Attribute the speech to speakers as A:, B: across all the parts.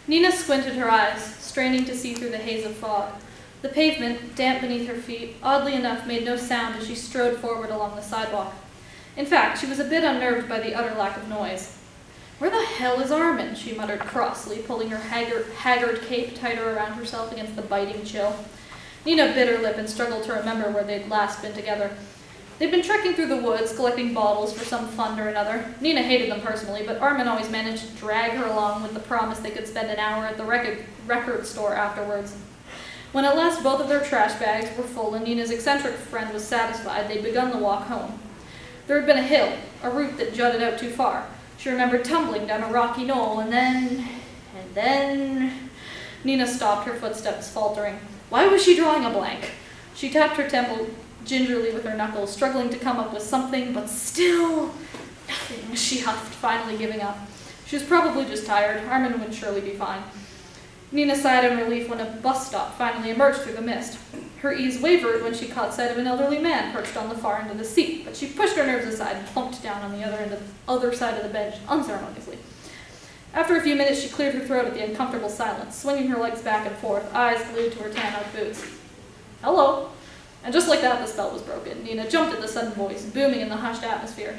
A: Nina squinted her eyes, straining to see through the haze of fog. The pavement, damp beneath her feet, oddly enough made no sound as she strode forward along the sidewalk. In fact, she was a bit unnerved by the utter lack of noise. "Where the hell is Armin?" she muttered crossly, pulling her haggard cape tighter around herself against the biting chill. Nina bit her lip and struggled to remember where they'd last been together. They'd been trekking through the woods, collecting bottles for some fund or another. Nina hated them personally, but Armin always managed to drag her along with the promise they could spend an hour at the record store afterwards. When at last both of their trash bags were full and Nina's eccentric friend was satisfied, they'd begun the walk home. There had been a hill, a route that jutted out too far. She remembered tumbling down a rocky knoll, and then... Nina stopped, her footsteps faltering. Why was she drawing a blank? She tapped her temple gingerly with her knuckles, struggling to come up with something, but still nothing, she huffed, finally giving up. She was probably just tired. Armin would surely be fine. Nina sighed in relief when a bus stop finally emerged through the mist. Her ease wavered when she caught sight of an elderly man perched on the far end of the seat, but she pushed her nerves aside and plumped down on the other side of the bench unceremoniously. After a few minutes, she cleared her throat at the uncomfortable silence, swinging her legs back and forth, eyes glued to her tan-out boots. "Hello." And just like that, the spell was broken. Nina jumped at the sudden voice, booming in the hushed atmosphere.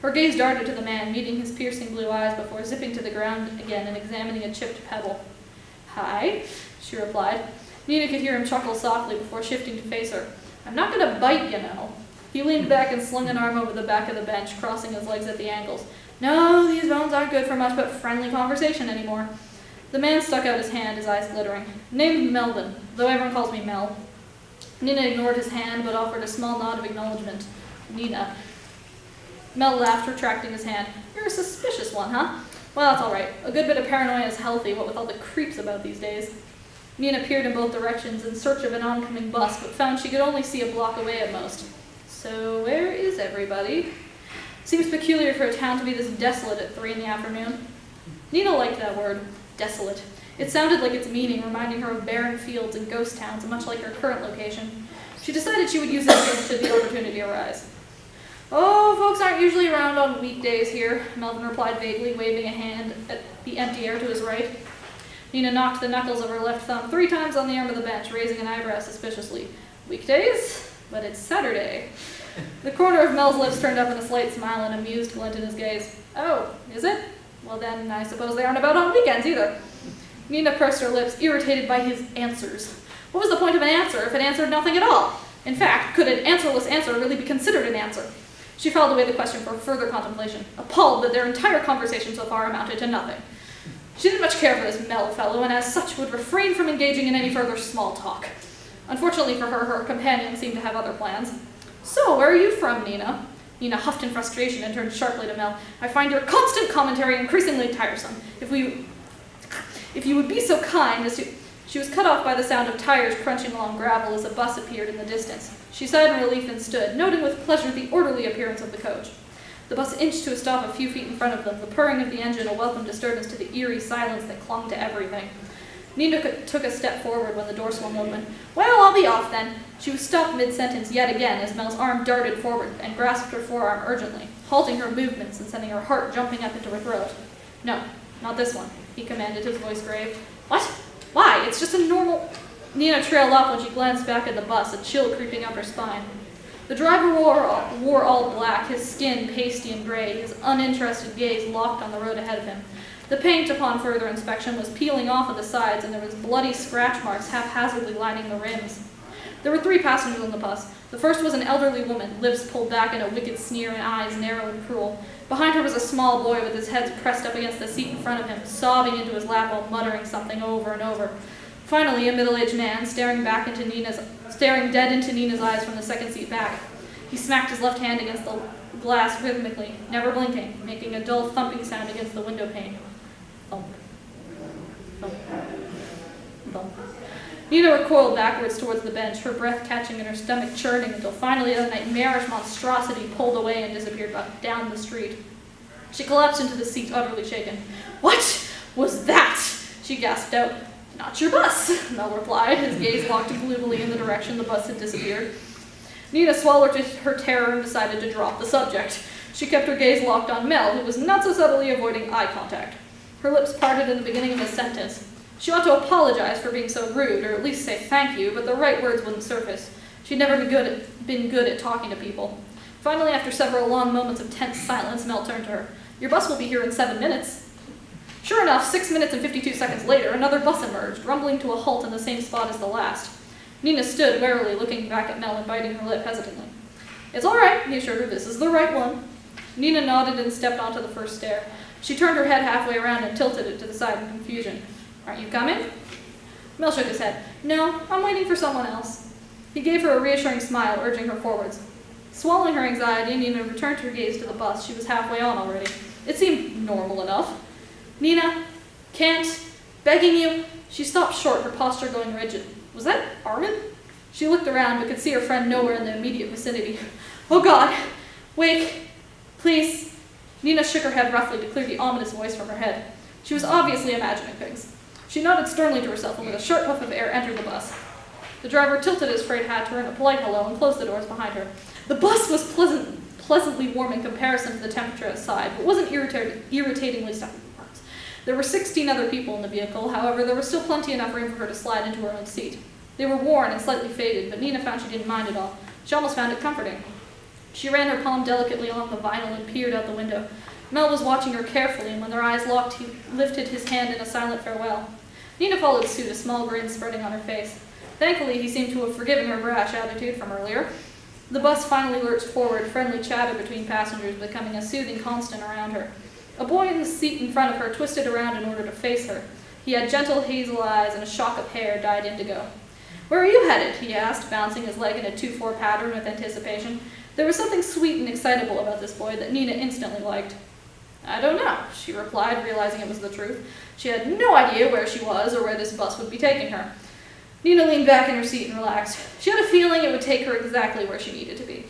A: Her gaze darted to the man, meeting his piercing blue eyes before zipping to the ground again and examining a chipped pebble. "Hi," she replied. Nina could hear him chuckle softly before shifting to face her. "I'm not going to bite, you know." He leaned back and slung an arm over the back of the bench, crossing his legs at the ankles. "No, these bones aren't good for much but friendly conversation anymore." The man stuck out his hand, his eyes glittering. "Name's Melvin, though everyone calls me Mel." Nina ignored his hand, but offered a small nod of acknowledgement. "Nina." Mel laughed, retracting his hand. "You're a suspicious one, huh? Well, that's all right. A good bit of paranoia is healthy, what with all the creeps about these days." Nina peered in both directions in search of an oncoming bus, but found she could only see a block away at most. "So where is everybody?" Seems peculiar for a town to be this desolate at 3 in the afternoon. Nina liked that word, desolate. It sounded like its meaning, reminding her of barren fields and ghost towns, much like her current location. She decided she would use it should the opportunity arise. "Oh, folks aren't usually around on weekdays here," Melvin replied vaguely, waving a hand at the empty air to his right. Nina knocked the knuckles of her left thumb 3 times on the arm of the bench, raising an eyebrow suspiciously. "Weekdays? But it's Saturday." The corner of Mel's lips turned up in a slight smile and amused glint in his gaze. "Oh, is it? Well then, I suppose they aren't about on weekends either." Nina pursed her lips, irritated by his answers. What was the point of an answer if it answered nothing at all? In fact, could an answerless answer really be considered an answer? She filed away the question for further contemplation, appalled that their entire conversation so far amounted to nothing. She didn't much care for this Mel fellow, and as such would refrain from engaging in any further small talk. Unfortunately for her, her companion seemed to have other plans. "So, where are you from, Nina?" Nina huffed in frustration and turned sharply to Mel. "I find your constant commentary increasingly tiresome. If you would be so kind as to..." She was cut off by the sound of tires crunching along gravel as a bus appeared in the distance. She sighed in relief and stood, noting with pleasure the orderly appearance of the coach. The bus inched to a stop a few feet in front of them, the purring of the engine a welcome disturbance to the eerie silence that clung to everything. Nina took a step forward when the door swung open. "Well, I'll be off then." She was stopped mid-sentence yet again as Mel's arm darted forward and grasped her forearm urgently, halting her movements and sending her heart jumping up into her throat. "No, not this one," he commanded, his voice grave. "What? Why? It's just a normal..." Nina trailed off when she glanced back at the bus, a chill creeping up her spine. The driver wore all black, his skin pasty and gray, his uninterested gaze locked on the road ahead of him. The paint, upon further inspection, was peeling off of the sides, and there was bloody scratch marks haphazardly lining the rims. There were 3 passengers on the bus. The first was an elderly woman, lips pulled back in a wicked sneer and eyes narrow and cruel. Behind her was a small boy with his head pressed up against the seat in front of him, sobbing into his lap while muttering something over and over. Finally, a middle-aged man, staring dead into Nina's eyes from the second seat back. He smacked his left hand against the glass rhythmically, never blinking, making a dull thumping sound against the window pane. Thump. Thump. Thump. Nina recoiled backwards towards the bench, her breath catching and her stomach churning until finally the nightmarish monstrosity pulled away and disappeared down the street. She collapsed into the seat, utterly shaken. "What was that?" she gasped out. "Not your bus," Mel replied, his gaze locked gloomily in the direction the bus had disappeared. Nina swallowed her terror and decided to drop the subject. She kept her gaze locked on Mel, who was not so subtly avoiding eye contact. Her lips parted in the beginning of a sentence. She ought to apologize for being so rude, or at least say thank you, but the right words wouldn't surface. She'd never been good at talking to people. Finally, after several long moments of tense silence, Mel turned to her. "Your bus will be here in 7 minutes." Sure enough, 6 minutes and 52 seconds later, another bus emerged, rumbling to a halt in the same spot as the last. Nina stood warily, looking back at Mel and biting her lip hesitantly. "It's all right," he assured her. "This is the right one." Nina nodded and stepped onto the first stair. She turned her head halfway around and tilted it to the side in confusion. "Aren't you coming?" Mel shook his head. "No, I'm waiting for someone else." He gave her a reassuring smile, urging her forwards. Swallowing her anxiety, Nina returned her gaze to the bus. She was halfway on already. It seemed normal enough. "Nina, can't, begging you." She stopped short, her posture going rigid. Was that Armin? She looked around, but could see her friend nowhere in the immediate vicinity. "Oh God, wake, please." Nina shook her head roughly to clear the ominous voice from her head. She was obviously imagining things. She nodded sternly to herself, and with a short puff of air entered the bus. The driver tilted his frayed hat to her in a polite hello and closed the doors behind her. The bus was pleasantly warm in comparison to the temperature outside, but wasn't irritatingly stuffy. There were 16 other people in the vehicle. However, there was still plenty enough room for her to slide into her own seat. They were worn and slightly faded, but Nina found she didn't mind at all. She almost found it comforting. She ran her palm delicately along the vinyl and peered out the window. Mel was watching her carefully, and when their eyes locked, he lifted his hand in a silent farewell. Nina followed suit, a small grin spreading on her face. Thankfully, he seemed to have forgiven her brash attitude from earlier. The bus finally lurched forward, friendly chatter between passengers becoming a soothing constant around her. A boy in the seat in front of her twisted around in order to face her. He had gentle hazel eyes and a shock of hair dyed indigo. "Where are you headed?" he asked, bouncing his leg in a 2-4 pattern with anticipation. There was something sweet and excitable about this boy that Nina instantly liked. "I don't know," she replied, realizing it was the truth. She had no idea where she was or where this bus would be taking her. Nina leaned back in her seat and relaxed. She had a feeling it would take her exactly where she needed to be.